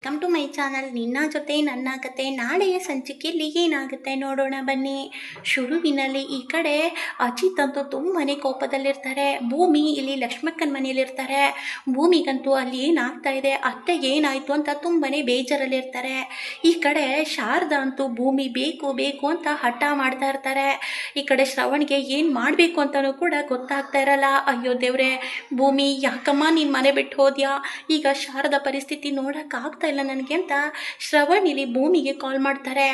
Welcome to my channel. ನಿನ್ನ ಜೊತೆ ನನ್ನ ಕತೆ. ನಾಳೆಯ ಸಂಚಿಕೆಯಲ್ಲಿ ಏನಾಗುತ್ತೆ ನೋಡೋಣ ಬನ್ನಿ. ಶುರುವಿನಲ್ಲಿ ಈ ಕಡೆ ಅಜಿತ್ ಅಂತೂ ತುಂಬಾ ಕೋಪದಲ್ಲಿರ್ತಾರೆ. ಭೂಮಿ ಇಲ್ಲಿ ಲಕ್ಷ್ಮಕ್ಕನ ಮನೆಯಲ್ಲಿರ್ತಾರೆ. ಭೂಮಿಗಂತೂ ಅಲ್ಲಿ ಏನಾಗ್ತಾ ಇದೆ, ಅತ್ತೆಗೆ ಏನಾಯಿತು ಅಂತ ತುಂಬಾ ಬೇಜಾರಲ್ಲಿರ್ತಾರೆ. ಈ ಕಡೆ ಶಾರದಾ ಅಂತೂ ಭೂಮಿ ಬೇಕು ಬೇಕು ಅಂತ ಹಠ ಮಾಡ್ತಾ ಇರ್ತಾರೆ. ಈ ಕಡೆ ಶ್ರವಣ್ಗೆ ಏನು ಮಾಡಬೇಕು ಅಂತಲೂ ಕೂಡ ಗೊತ್ತಾಗ್ತಾ ಇರಲ್ಲ. ಅಯ್ಯೋ ದೇವ್ರೆ, ಭೂಮಿ ಯಾಕಮ್ಮ ನೀನು ಮನೆ ಬಿಟ್ಟು ಹೋದ್ಯಾ, ಈಗ ಶಾರದಾ ಪರಿಸ್ಥಿತಿ ನೋಡೋಕ್ಕಾಗ್ತಾ ಇಲ್ಲ ನನಗೆ ಅಂತ ಶ್ರವಣ್ ಇಲ್ಲಿ ಭೂಮಿಗೆ ಕಾಲ್ ಮಾಡ್ತಾರೆ.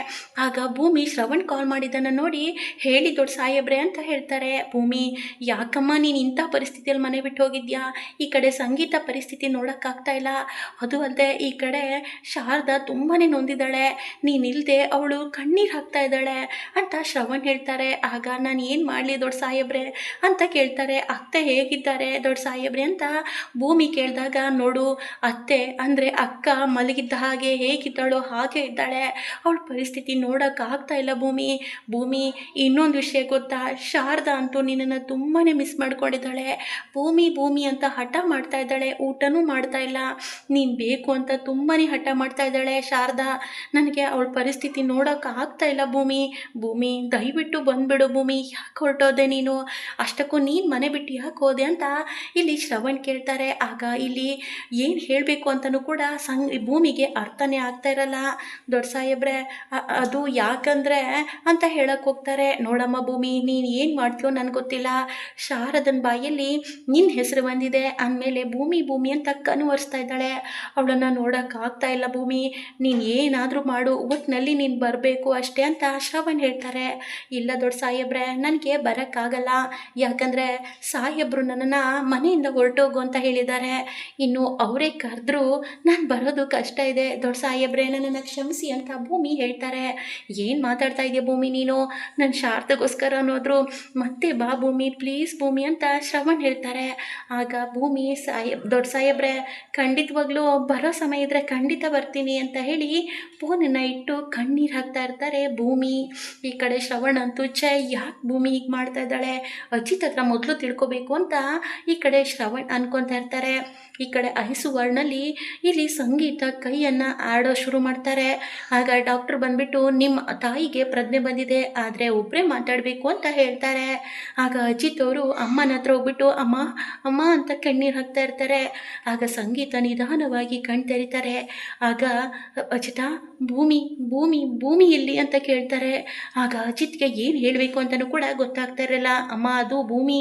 ಆಗ ಭೂಮಿ ಶ್ರವಣ್ ಕಾಲ್ ಮಾಡಿದ್ದನ್ನು ನೋಡಿ, ಹೇಳಿ ದೊಡ್ಡ ಸಾಹೇಬ್ರೆ ಅಂತ ಹೇಳ್ತಾರೆ. ಭೂಮಿ, ಯಾಕಮ್ಮ ನೀನು ಇಂಥ ಪರಿಸ್ಥಿತಿಯಲ್ಲಿ ಮನೆ ಬಿಟ್ಟು ಹೋಗಿದ್ಯಾ, ಈ ಕಡೆ ಸಂಗೀತ ಪರಿಸ್ಥಿತಿ ನೋಡೋಕ್ಕಾಗ್ತಾ ಇಲ್ಲ, ಅದು ಅಲ್ಲದೆ ಈ ಕಡೆ ಶಾರದಾ ತುಂಬಾ ನೊಂದಿದ್ದಾಳೆ, ನೀನಿಲ್ಲದೆ ಅವಳು ಕಣ್ಣೀರು ಹಾಕ್ತಾ ಇದ್ದಾಳೆ ಅಂತ ಶ್ರವಣ್ ಹೇಳ್ತಾರೆ. ಆಗ ನಾನು ಏನು ಮಾಡಲಿ ದೊಡ್ಡ ಸಾಹೇಬ್ರೆ ಅಂತ ಕೇಳ್ತಾರೆ. ಅತ್ತೆ ಹೇಗಿದ್ದಾರೆ ದೊಡ್ಡ ಸಾಹೇಬ್ರೆ ಅಂತ ಭೂಮಿ ಕೇಳಿದಾಗ, ನೋಡು ಅತ್ತೆ ಅಂದರೆ ಅಕ್ಕ ಮಲಗಿದ್ದ ಹಾಗೆ ಹೇಗಿದ್ದಾಳೋ ಹಾಗೆ ಇದ್ದಾಳೆ, ಅವಳ ಪರಿಸ್ಥಿತಿ ನೋಡೋಕ್ಕಾಗ್ತಾ ಇಲ್ಲ ಭೂಮಿ. ಭೂಮಿ, ಇನ್ನೊಂದು ವಿಷಯ ಗೊತ್ತಾ, ಶಾರದಾ ಅಂತೂ ನಿನ್ನನ್ನು ತುಂಬಾ ಮಿಸ್ ಮಾಡ್ಕೊಂಡಿದ್ದಾಳೆ. ಭೂಮಿ ಭೂಮಿ ಅಂತ ಹಠ ಮಾಡ್ತಾ ಇದ್ದಾಳೆ, ಊಟನೂ ಮಾಡ್ತಾ ಇಲ್ಲ, ನೀನು ಬೇಕು ಅಂತ ತುಂಬಾ ಹಠ ಮಾಡ್ತಾ ಇದ್ದಾಳೆ ಶಾರದಾ. ನನಗೆ ಅವಳ ಪರಿಸ್ಥಿತಿ ನೋಡೋಕ್ಕಾಗ್ತಾ ಇಲ್ಲ ಭೂಮಿ. ಭೂಮಿ ದಯವಿಟ್ಟು ಬಂದುಬಿಡು ಭೂಮಿ, ಯಾಕೆ ಹೊರಟೋದೆ ನೀನು, ಅಷ್ಟಕ್ಕೂ ನೀನು ಮನೆ ಬಿಟ್ಟು ಯಾಕೆ ಹೋದೆ ಅಂತ ಇಲ್ಲಿ ಶ್ರವಣ್ ಕೇಳ್ತಾರೆ. ಆಗ ಇಲ್ಲಿ ಏನು ಹೇಳಬೇಕು ಅಂತಲೂ ಕೂಡ ಭೂಮಿಗೆ ಅರ್ಥನೇ ಆಗ್ತಾ ಇರಲ್ಲ. ದೊಡ್ಡ ಸಾಹೇಬ್ರೆ, ಅದು ಯಾಕಂದರೆ ಅಂತ ಹೇಳಕ್ಕೆ ಹೋಗ್ತಾರೆ. ನೋಡಮ್ಮ ಭೂಮಿ, ನೀನು ಏನು ಮಾಡ್ತೀಯೋ ನನಗೆ ಗೊತ್ತಿಲ್ಲ, ಶಾರದನ ಬಾಯಲ್ಲಿ ನಿನ್ನ ಹೆಸರು ಬಂದಿದೆ ಅಂದಮೇಲೆ ಭೂಮಿ ಭೂಮಿ ಅಂತ ಕನ್ವರ್ಸ್ತಾ ಇದ್ದಾಳೆ, ಅವಳನ್ನು ನೋಡೋಕ್ಕಾಗ್ತಾ ಇಲ್ಲ ಭೂಮಿ, ನೀನು ಏನಾದರೂ ಮಾಡು, ಒಟ್ಟಿನಲ್ಲಿ ನೀನು ಬರಬೇಕು ಅಷ್ಟೇ ಅಂತ ಶ್ರವಣ್ ಹೇಳ್ತಾರೆ. ಇಲ್ಲ ದೊಡ್ಡ ಸಾಹೇಬ್ರೆ, ನನಗೆ ಬರೋಕ್ಕಾಗಲ್ಲ, ಯಾಕಂದರೆ ಸಾಹೇಬ್ರು ನನ್ನನ್ನು ಮನೆಯಿಂದ ಹೊರಟೋಗು ಅಂತ ಹೇಳಿದ್ದಾರೆ, ಇನ್ನು ಅವರೇ ಕರೆದ್ರೂ ನಾನು ಬರೋದು ಕಷ್ಟ ಇದೆ ದೊಡ್ಡ ಸಾಹೇಬ್ರೆ, ನನ್ನನ್ನು ಕ್ಷಮಿಸಿ ಅಂತ ಭೂಮಿ ಹೇಳ್ತಾರೆ. ಏನು ಮಾತಾಡ್ತಾ ಇದೆಯಾ ಭೂಮಿ ನೀನು, ನನ್ನ ಶಾರದಗೋಸ್ಕರ ಅನ್ನೋದ್ರು, ಮತ್ತೆ ಬಾ ಭೂಮಿ ಪ್ಲೀಸ್ ಭೂಮಿ ಅಂತ ಶ್ರವಣ್ ಹೇಳ್ತಾರೆ. ಆಗ ಭೂಮಿ, ದೊಡ್ಡ ಸಾಹೇಬ್ರೆ ಖಂಡಿತವಾಗ್ಲೂ ಬರೋ ಸಮಯ ಇದ್ದರೆ ಖಂಡಿತ ಬರ್ತೀನಿ ಅಂತ ಹೇಳಿ ಫೋನನ್ನು ಇಟ್ಟು ಕಣ್ಣೀರು ಹಾಕ್ತಾ ಇರ್ತಾರೆ ಭೂಮಿ. ಈ ಕಡೆ ಶ್ರವಣ್ ಅಂತೂ ಯಾಕೆ ಭೂಮಿ ಹೀಗೆ ಮಾಡ್ತಾ ಇದ್ದಾಳೆ, ಅಜಿತ್ ಹತ್ರ ಮೊದಲು ತಿಳ್ಕೊಬೇಕು ಅಂತ ಈ ಕಡೆ ಶ್ರವಣ್ ಅನ್ಕೊತಾ ಇರ್ತಾರೆ. ಈ ಕಡೆ ಐಸುವರ್ಣಲ್ಲಿ ಇಲ್ಲಿ ಸಂಗೀತ ಕೈಯನ್ನು ಆಡೋ ಶುರು ಮಾಡ್ತಾರೆ. ಆಗ ಡಾಕ್ಟ್ರ್ ಬಂದುಬಿಟ್ಟು, ನಿಮ್ಮ ತಾಯಿಗೆ ಪ್ರಜ್ಞೆ ಬಂದಿದೆ, ಆದರೆ ಒಬ್ಬರೇ ಮಾತಾಡಬೇಕು ಅಂತ ಹೇಳ್ತಾರೆ. ಆಗ ಅಜಿತ್ ಅವರು ಅಮ್ಮನ ಹತ್ರ ಹೋಗ್ಬಿಟ್ಟು ಅಮ್ಮ ಅಮ್ಮ ಅಂತ ಕಣ್ಣೀರು ಹಾಕ್ತಾ ಇರ್ತಾರೆ. ಆಗ ಸಂಗೀತ ನಿಧಾನವಾಗಿ ಕಣ್ ತೆರೀತಾರೆ. ಆಗ ಅಜಿತ, ಭೂಮಿ ಭೂಮಿ ಭೂಮಿ ಇಲ್ಲಿ ಅಂತ ಕೇಳ್ತಾರೆ. ಆಗ ಅಜಿತ್ಗೆ ಏನು ಹೇಳಬೇಕು ಅಂತಲೂ ಕೂಡ ಗೊತ್ತಾಗ್ತಾ ಇರಲ್ಲ. ಅಮ್ಮ ಅದು ಭೂಮಿ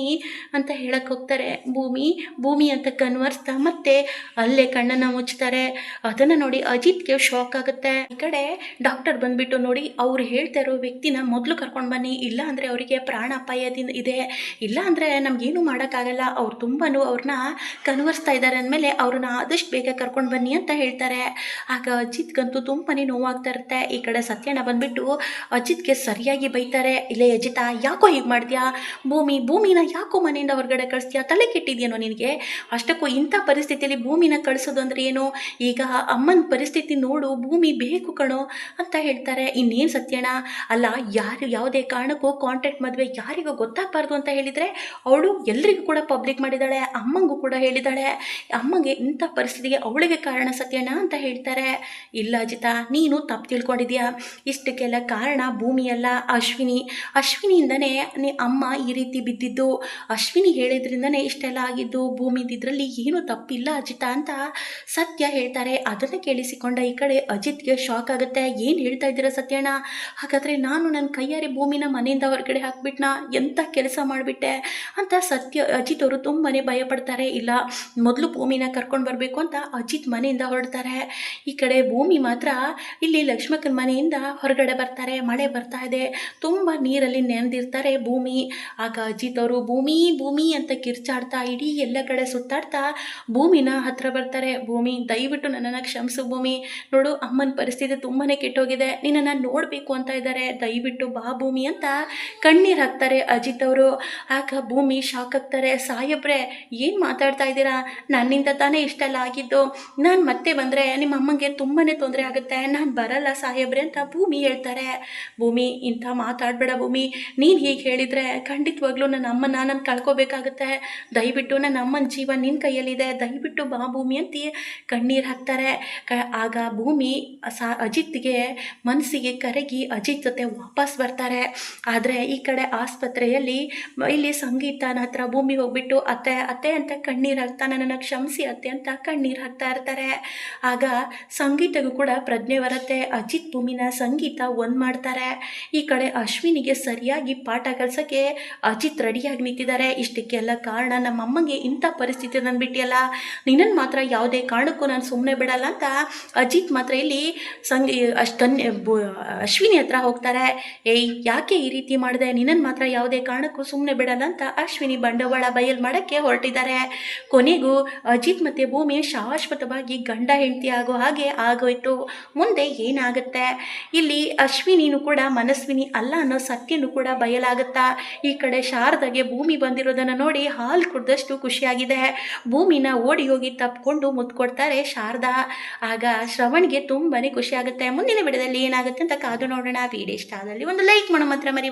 ಅಂತ ಹೇಳಕ್ಕೆ ಹೋಗ್ತಾರೆ. ಭೂಮಿ ಭೂಮಿ ಅಂತ ಕನ್ವರ್ಸ್ತಾ ಮತ್ತೆ ಅಲ್ಲೇ ಕಣ್ಣನ್ನು ಮುಚ್ತಾರೆ. ಅದನ್ನು ನೋಡಿ ಅಜಿತ್ಗೆ ಶಾಕ್ ಆಗುತ್ತೆ. ಈ ಕಡೆ ಡಾಕ್ಟರ್ ಬಂದ್ಬಿಟ್ಟು, ನೋಡಿ ಅವ್ರು ಹೇಳ್ತಾ ಇರೋ ವ್ಯಕ್ತಿನ ಮೊದಲು ಕರ್ಕೊಂಡು ಬನ್ನಿ, ಇಲ್ಲ ಅಂದರೆ ಅವರಿಗೆ ಪ್ರಾಣಾಪಾಯದಿಂದ ಇದೆ, ಇಲ್ಲ ಅಂದರೆ ನಮಗೇನು ಮಾಡೋಕ್ಕಾಗಲ್ಲ, ಅವ್ರು ತುಂಬಾ ಅವ್ರನ್ನ ಕನ್ವರ್ಸ್ತಾ ಇದ್ದಾರೆ ಅಂದಮೇಲೆ ಅವ್ರನ್ನ ಆದಷ್ಟು ಬೇಗ ಕರ್ಕೊಂಡು ಬನ್ನಿ ಅಂತ ಹೇಳ್ತಾರೆ. ಆಗ ಅಜಿತ್ಗಂತೂ ತುಂಬಾ ನೋವಾಗ್ತಾ ಇರುತ್ತೆ. ಈ ಕಡೆ ಸತ್ಯಣ್ಣ ಬಂದುಬಿಟ್ಟು ಅಜಿತ್ಗೆ ಸರಿಯಾಗಿ ಬೈತಾರೆ. ಇಲ್ಲೇ ಅಜಿತ, ಯಾಕೋ ಹೀಗೆ ಮಾಡ್ತೀಯಾ, ಭೂಮಿನ ಯಾಕೋ ಮನೆಯಿಂದ ಹೊರಗಡೆ ಕಳಿಸ್ತೀಯಾ, ತಲೆ ಕೆಟ್ಟಿದ್ಯೇನೋ ನಿನಗೆ, ಅಷ್ಟಕ್ಕೂ ಇಂಥ ಪರಿಸ್ಥಿತಿಯಲ್ಲಿ ಭೂಮಿನ ಕಳಿಸೋದು ಅಂದರೆ ಏನು, ಈಗ ಅಮ್ಮನ ಪರಿಸ್ಥಿತಿ ನೋಡು, ಭೂಮಿ ಬೇಕು ಕಣೋ ಅಂತ ಹೇಳ್ತಾರೆ. ಇನ್ನೇನು ಸತ್ಯಣ್ಣ, ಅಲ್ಲ ಯಾರು ಯಾವುದೇ ಕಾರಣಕ್ಕೂ ಕಾಂಟ್ಯಾಕ್ಟ್ ಮದುವೆ ಯಾರಿಗೂ ಗೊತ್ತಾಗಬಾರ್ದು ಅಂತ ಹೇಳಿದರೆ ಅವಳು ಎಲ್ರಿಗೂ ಕೂಡ ಪಬ್ಲಿಕ್ ಮಾಡಿದ್ದಾಳೆ, ಅಮ್ಮಂಗೂ ಕೂಡ ಹೇಳಿದ್ದಾಳೆ, ಅಮ್ಮಗೆ ಇಂಥ ಪರಿಸ್ಥಿತಿಗೆ ಅವಳಿಗೆ ಕಾರಣ ಸತ್ಯಣ್ಣ ಅಂತ ಹೇಳ್ತಾರೆ. ಇಲ್ಲ ಅಜಿತ, ನೀನು ತಪ್ಪು ತಿಳ್ಕೊಂಡಿದ್ಯಾ, ಇಷ್ಟಕ್ಕೆಲ್ಲ ಕಾರಣ ಭೂಮಿಯಲ್ಲ ಅಶ್ವಿನಿಯಿಂದನೇ ಅಮ್ಮ ಈ ರೀತಿ ಬಿದ್ದಿದ್ದು, ಅಶ್ವಿನಿ ಹೇಳಿದ್ರಿಂದನೇ ಇಷ್ಟೆಲ್ಲ ಆಗಿದ್ದು, ಭೂಮಿದಿದ್ರಲ್ಲಿ ಏನೂ ತಪ್ಪಿಲ್ಲ ಅಜಿತ ಅಂತ ಸತ್ಯ ಹೇಳ್ತಾರೆ. ಅದನ್ನು ಕೇಳಿಸಿಕೊಂಡ ಈ ಕಡೆ ಅಜಿತ್ಗೆ ಶಾಕ್ ಆಗುತ್ತೆ. ಏನು ಹೇಳ್ತಾ ಇದ್ದೀರಾ ಸತ್ಯಣ್ಣ, ಹಾಗಾದರೆ ನಾನು ನನ್ನ ಕೈಯಾರೆ ಭೂಮಿನ ಮನೆಯಿಂದ ಹೊರಗಡೆ ಹಾಕ್ಬಿಟ್ನಾ, ಎಂಥ ಕೆಲಸ ಮಾಡಿಬಿಟ್ಟೆ ಅಂತ ಅಜಿತ್ ಅವರು ತುಂಬಾ ಭಯಪಡ್ತಾರೆ. ಇಲ್ಲ, ಮೊದಲು ಭೂಮಿನ ಕರ್ಕೊಂಡು ಬರಬೇಕು ಅಂತ ಅಜಿತ್ ಮನೆಯಿಂದ ಹೊರಡ್ತಾರೆ. ಈ ಕಡೆ ಭೂಮಿ ಮಾತ್ರ ಇಲ್ಲಿ ಲಕ್ಷ್ಮಕ್ಕನ ಮನೆಯಿಂದ ಹೊರಗಡೆ ಬರ್ತಾರೆ. ಮಳೆ ಬರ್ತಾ ಇದೆ, ತುಂಬ ನೀರಲ್ಲಿ ನೆನೆದಿರ್ತಾರೆ ಭೂಮಿ. ಆಗ ಅಜಿತ್ ಅವರು ಭೂಮಿ ಭೂಮಿ ಅಂತ ಕಿರ್ಚಾಡ್ತಾ ಇಡೀ ಎಲ್ಲ ಕಡೆ ಸುತ್ತಾಡ್ತಾ ಭೂಮಿನ ಹತ್ರ ಬರ್ತಾರೆ. ಭೂಮಿ ದಯವಿಟ್ಟು ನನ್ನನ್ನು ಕ್ಷಮಿಸು ಭೂಮಿ, ನೋಡು ಅಮ್ಮನ ಪರಿಸ್ಥಿತಿ ತುಂಬಾ ಕೆಟ್ಟೋಗಿದೆ, ನಿನ್ನನ್ನು ನೋಡಬೇಕು ಅಂತ ಇದ್ದಾರೆ, ದಯವಿಟ್ಟು ಬಾ ಭೂಮಿ ಅಂತ ಕಣ್ಣೀರು ಹಾಕ್ತಾರೆ ಅಜಿತ್ ಅವರು. ಆಗ ಭೂಮಿ ಶಾಕ್ ಆಗ್ತಾರೆ. ಸಾಹೇಬ್ರೆ ಏನು ಮಾತಾಡ್ತಾ ಇದ್ದೀರಾ, ನನ್ನಿಂದ ತಾನೇ ಇಷ್ಟೆಲ್ಲ ಆಗಿದ್ದು, ನಾನು ಮತ್ತೆ ಬಂದರೆ ನಿಮ್ಮ ಅಮ್ಮಂಗೆ ತುಂಬಾ ತೊಂದರೆ ಆಗುತ್ತೆ, ನಾನು ಬರಲ್ಲ ಸಾಹೇಬ್ರೆ ಅಂತ ಭೂಮಿ ಹೇಳ್ತಾರೆ. ಭೂಮಿ ಇಂಥ ಮಾತಾಡಬೇಡ ಭೂಮಿ, ನೀನು ಹೀಗೆ ಹೇಳಿದರೆ ಖಂಡಿತವಾಗ್ಲೂ ನನ್ನ ಅಮ್ಮನ ನಾನು ಕಳ್ಕೊಬೇಕಾಗುತ್ತೆ, ದಯವಿಟ್ಟು ನನ್ನ ಅಮ್ಮನ ಜೀವ ನಿನ್ನ ಕೈಯಲ್ಲಿದೆ, ದಯವಿಟ್ಟು ಬಾ ಭೂಮಿ ಅಂತ ಕಣ್ಣೀರು ಹಾಕ್ತಾರೆ. ಆಗ ಭೂಮಿ ಅಜಿತ್ಗೆ ಮನಸ್ಸಿಗೆ ಕರಗಿ ಅಜಿತ್ ಜೊತೆ ವಾಪಸ್ ಬರ್ತಾರೆ. ಆದರೆ ಈ ಕಡೆ ಆಸ್ಪತ್ರೆಯಲ್ಲಿ ಇಲ್ಲಿ ಸಂಗೀತನ ಹತ್ರ ಭೂಮಿ ಹೋಗ್ಬಿಟ್ಟು ಅತ್ತೆ ಅತ್ತೆ ಅಂತ ಕಣ್ಣೀರು ಹಾಕ್ತಾ ನನ್ನನ್ನು ಕ್ಷಮಿಸಿ ಅತ್ತೆ ಅಂತ ಕಣ್ಣೀರು ಹಾಕ್ತಾ ಇರ್ತಾರೆ. ಆಗ ಸಂಗೀತಗೂ ಕೂಡ ಪ್ರಜ್ಞೆ ಬರುತ್ತೆ. ಅಜಿತ್ ಭೂಮಿನ ಸಂಗೀತ ಒಂದ್ ಮಾಡ್ತಾರೆ. ಈ ಕಡೆ ಅಶ್ವಿನಿಗೆ ಸರಿಯಾಗಿ ಪಾಠ ಕಲ್ಸಕ್ಕೆ ಅಜಿತ್ ರೆಡಿಯಾಗಿ ನಿಂತಿದ್ದಾರೆ. ಇಷ್ಟಕ್ಕೆಲ್ಲ ಕಾರಣ ನಮ್ಮಮ್ಮಗೆ ಇಂಥ ಪರಿಸ್ಥಿತಿ ತಂದ್ಬಿಟ್ಟಿಯಲ್ಲ, ನಿನ್ನನ್ನು ಮಾತ್ರ ಯಾವುದೇ ಕಾರಣಕ್ಕೂ ನಾನು ಸುಮ್ಮನೆ ಬಿಡಲ್ಲ ಅಂತ ಅಜಿತ್ ಮಾತ್ರ ಇಲ್ಲಿ ಅಶ್ವಿನಿ ಹತ್ರ ಹೋಗ್ತಾರೆ. ಏಯ್ ಯಾಕೆ ಈ ರೀತಿ ಮಾಡಿದೆ, ನಿನ್ನನ್ನು ಮಾತ್ರ ಯಾವುದೇ ಕಾರಣಕ್ಕೂ ಸುಮ್ಮನೆ ಬಿಡಲ್ಲ ಅಂತ ಅಶ್ವಿನಿ ಬಂಡವಾಳ ಬಯಲು ಮಾಡೋಕ್ಕೆ ಹೊರಟಿದ್ದಾರೆ. ಕೊನೆಗೂ ಅಜಿತ್ ಮತ್ತು ಭೂಮಿ ಶಾಶ್ವತವಾಗಿ ಗಂಡ ಹೆಂಡತಿ ಆಗೋ ಹಾಗೆ ಆಗೋಯ್ತು. ಮುಂದೆ ಏನಾಗುತ್ತೆ, ಇಲ್ಲಿ ಅಶ್ವಿನಿನೂ ಕೂಡ ಮನಸ್ವಿನಿ ಅಲ್ಲ ಅನ್ನೋ ಸತ್ಯನೂ ಕೂಡ ಬಯಲಾಗುತ್ತಾ. ಈ ಕಡೆ ಶಾರದಾಗೆ ಭೂಮಿ ಬಂದಿರೋದನ್ನು ನೋಡಿ ಹಾಲು ಕುಡ್ದಷ್ಟು ಖುಷಿಯಾಗಿದೆ. ಭೂಮಿನ ಓಡಿ ಹೋಗಿ ತಪ್ಪಿಕೊಂಡು ಮುತ್ಕೊಡ್ತಾರೆ ಶಾರದಾ. ಆಗ ಶ್ರವಣ್ಗೆ ತುಂಬಾನೇ ಖುಷಿ ಆಗುತ್ತೆ. ಮುಂದಿನ ವಿಡಿಯೋದಲ್ಲಿ ಏನಾಗುತ್ತೆ ಅಂತ ಕಾದು ನೋಡೋಣ. ವಿಡಿಯೋ ಇಷ್ಟ ಆದಲ್ಲಿ ಒಂದು ಲೈಕ್ ಮಾಡೋ ಮಾತ್ರ ಮರಿಬೇಡಿ.